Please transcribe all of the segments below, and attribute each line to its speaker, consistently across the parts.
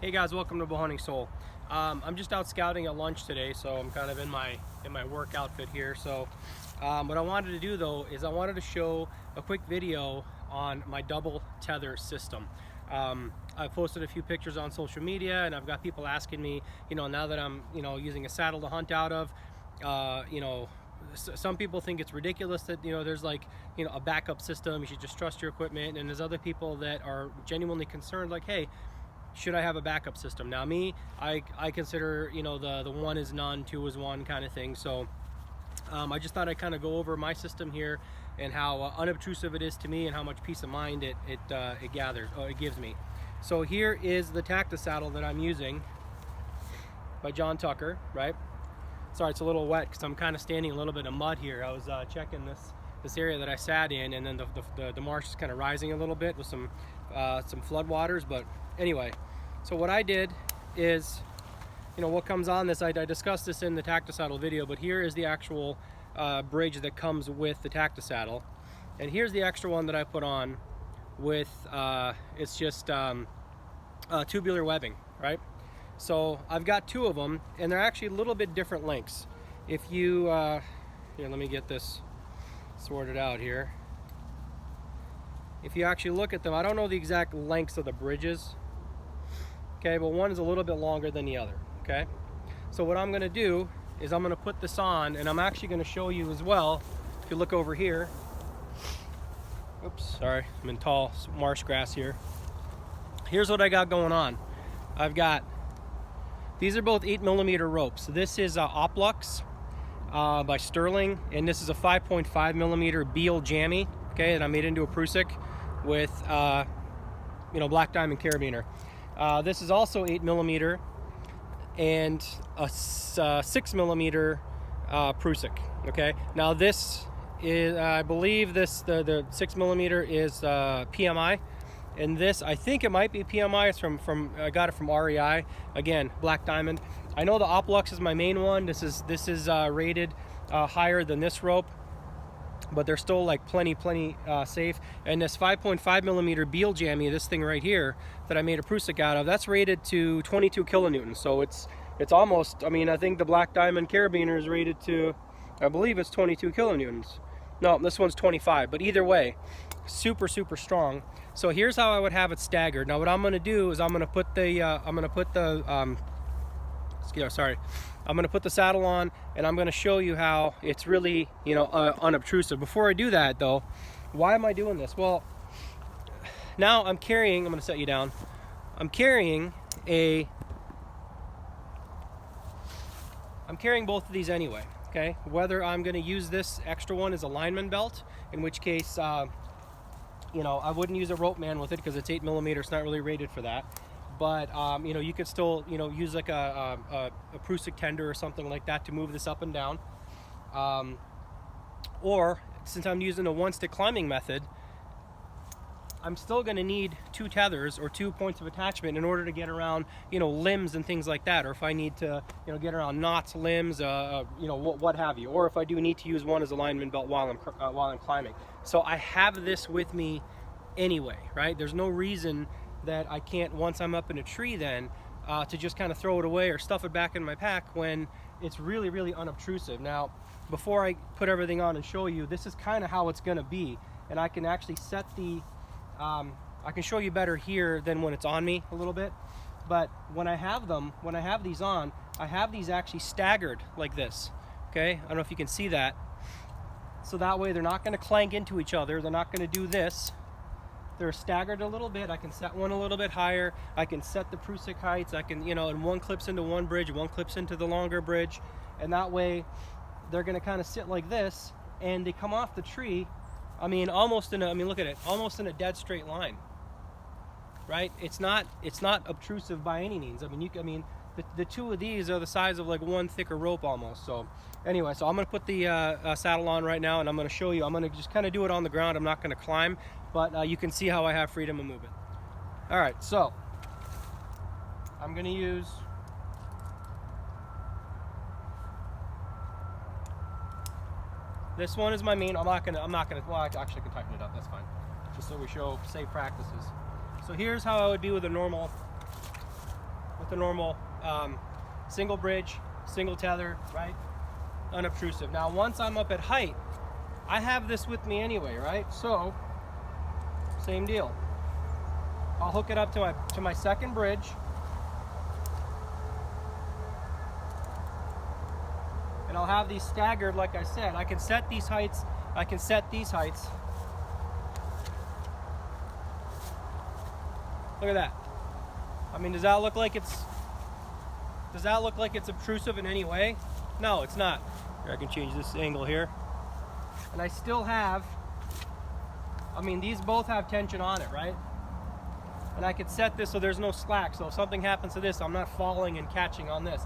Speaker 1: Hey guys, welcome to Bowhunting Soul. I'm just out scouting at lunch today, so I'm kind of in my work outfit here. So what I wanted to do though is I wanted to show a quick video on my double tether system. I've posted a few pictures on social media, and I've got people asking me, now that I'm using a saddle to hunt out of, some people think it's ridiculous that there's like a backup system. You should just trust your equipment, and there's other people that are genuinely concerned, like, hey, should I have a backup system? Now me, I consider the one is none, two is one kind of thing. So I just thought I'd kind of go over my system here and how unobtrusive it is to me and how much peace of mind it gives me. So here is the Tactus saddle that I'm using by John Tucker, right? Sorry, it's a little wet because I'm kind of standing in a little bit of mud here. I was checking this area that I sat in, and then the marsh is kind of rising a little bit with some flood waters. But anyway, so what I did is, what comes on this, I discussed this in the Tactus saddle video, but here is the actual bridge that comes with the Tactus saddle, and here's the extra one that I put on with it's just tubular webbing, right? So I've got two of them, and they're actually a little bit different lengths. If you here, let me get this sorted out here. If you actually look at them, I don't know the exact lengths of the bridges, okay, but one is a little bit longer than the other, okay? So what I'm going to do is I'm going to put this on, and I'm actually going to show you as well. If you look over here, oops, sorry, I'm in tall marsh grass here. Here's what I got going on. I've got, these are both 8mm ropes. This is Oplux by Sterling, and this is a 5.5mm Beal jammy, okay, that I made into a Prusik with black diamond carabiner. This is also 8mm and a 6mm Prusik. Okay, now this is, I believe the 6mm is PMI, and this, I think it might be PMI. It's from I got it from REI. Again, black diamond. I know the Oplux is my main one. This is rated higher than this rope, but they're still like plenty safe. And this 5.5mm Beal jammy, this thing right here that I made a Prusik out of, that's rated to 22 kilonewtons. So it's almost, I think the black diamond carabiner is rated to, I believe it's 22 kilonewtons. No, this one's 25, but either way, super strong. So here's how I would have it staggered. Now what I'm going to do is I'm going to put the saddle on, and I'm going to show you how it's really unobtrusive. Before I do that though, why am I doing this? Well, now I'm going to set you down. I'm carrying both of these anyway, okay? Whether I'm going to use this extra one as a lineman belt, in which case I wouldn't use a rope man with it because it's 8mm. It's not really rated for that. But you could still use like a Prusik tender or something like that to move this up and down. Or since I'm using a one-stick climbing method, I'm still going to need two tethers or 2 points of attachment in order to get around limbs and things like that, or if I need to get around knots, limbs, what have you, or if I do need to use one as a lineman belt while I'm climbing. So I have this with me anyway, right? There's no reason that I can't, once I'm up in a tree, then to just kind of throw it away or stuff it back in my pack when it's really unobtrusive. Now, before I put everything on and show you, this is kind of how it's going to be, and I can actually set the I can show you better here than when it's on me a little bit. But when I have these on, I have these actually staggered like this, okay? I don't know if you can see that. So that way they're not going to clank into each other. They're not going to do this. They're staggered a little bit. I can set one a little bit higher. I can set the Prusik heights. I can, and one clips into one bridge, one clips into the longer bridge. And that way they're going to kind of sit like this, and they come off the tree, almost in a, look at it, almost in a dead straight line, right? It's not obtrusive by any means. The two of these are the size of like one thicker rope almost. So anyway, so I'm going to put the saddle on right now, and I'm going to show you. I'm going to just kind of do it on the ground. I'm not going to climb, but you can see how I have freedom of movement. All right, so I'm going to use this one is my main. Well, I actually can tighten it up. That's fine. Just so we show safe practices. So here's how I would be with a normal the normal single bridge, single tether, right? Unobtrusive. Now, once I'm up at height, I have this with me anyway, right? So, same deal. I'll hook it up to my second bridge. And I'll have these staggered, like I said. I can set these heights. I can set these heights. Look at that. I mean, does that look like it's obtrusive in any way? No, it's not. Here, I can change this angle here. And I still have, I mean, these both have tension on it, right? And I could set this so there's no slack. So if something happens to this, I'm not falling and catching on this.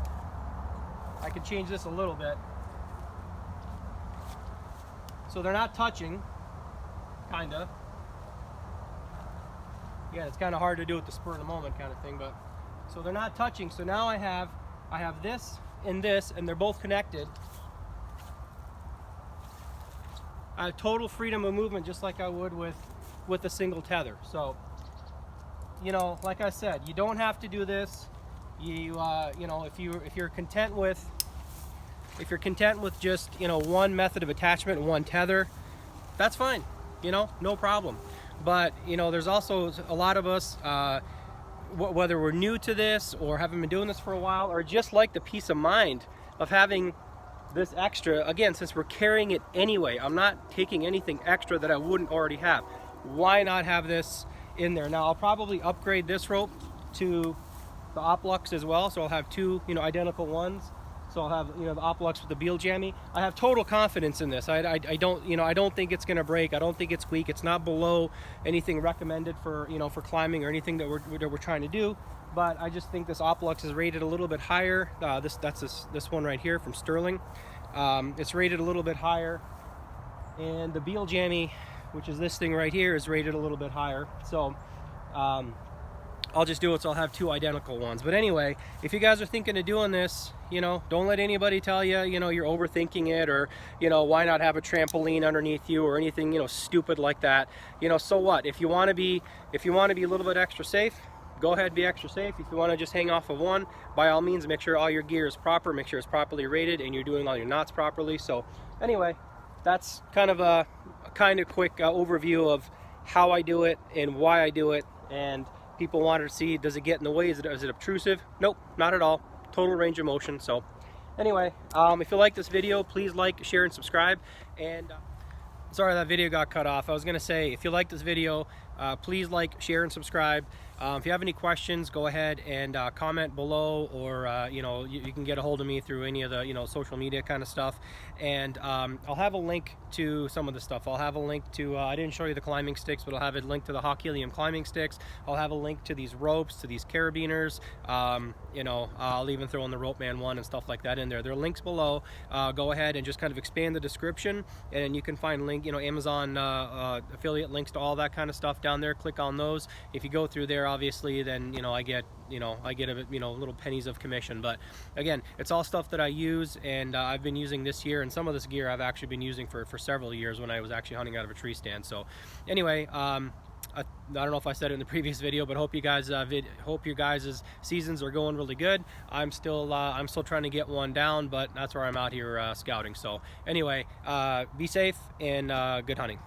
Speaker 1: I could change this a little bit. So they're not touching, kinda. Yeah, it's kind of hard to do at the spur of the moment kind of thing, but so they're not touching. So now I have this, and they're both connected. I have total freedom of movement, just like I would with a single tether. So, you know, like I said, you don't have to do this. You know, if you're content with just, you know, one method of attachment, one tether, that's fine. You know, no problem. But, you know, there's also a lot of us, whether we're new to this or haven't been doing this for a while, or just like the peace of mind of having this extra. Again, since we're carrying it anyway, I'm not taking anything extra that I wouldn't already have. Why not have this in there? Now, I'll probably upgrade this rope to the Oplux as well, so I'll have two, you know, identical ones. So I'll have, you know, the Oplux with the Beal jammy. I have total confidence in this. I don't, you know, I don't think it's going to break. I don't think it's weak. It's not below anything recommended for, you know, for climbing or anything that we're trying to do. But I just think this Oplux is rated a little bit higher. This one right here from Sterling. It's rated a little bit higher, and the Beal jammy, which is this thing right here, is rated a little bit higher. So I'll just do it, so I'll have two identical ones. But anyway, if you guys are thinking of doing this, you know, don't let anybody tell you, you know, you're overthinking it, or, you know, why not have a trampoline underneath you or anything, you know, stupid like that. You know, so what? If you want to be a little bit extra safe, go ahead, be extra safe. If you want to just hang off of one, by all means, make sure all your gear is proper, make sure it's properly rated, and you're doing all your knots properly. So anyway, that's kind of a quick overview of how I do it and why I do it. And people wanted to see, does it get in the way? Is it obtrusive? Nope, not at all. Total range of motion. So anyway, if you like this video, please like, share, and subscribe. And sorry that video got cut off. I was gonna say, if you like this video, please like, share, and subscribe. If you have any questions, go ahead and comment below, or you know, you can get a hold of me through any of the, you know, social media kind of stuff. And I'll have a link to some of the stuff. I'll have a link to, I didn't show you the climbing sticks, but I'll have a link to the Hawk Helium climbing sticks. I'll have a link to these ropes, to these carabiners. You know, I'll even throw in the Rope Man 1 and stuff like that in there. There are links below. Go ahead and just kind of expand the description, and you can find link, you know, Amazon affiliate links to all that kind of stuff down there. Click on those. If you go through there, obviously, then, you know, I get a, you know, little pennies of commission. But again, it's all stuff that I use, and I've been using this year, and some of this gear I've actually been using for several years when I was actually hunting out of a tree stand. So anyway, I don't know if I said it in the previous video, but hope you guys seasons are going really good. I'm still trying to get one down, but that's where I'm out here scouting. So anyway, be safe and good hunting.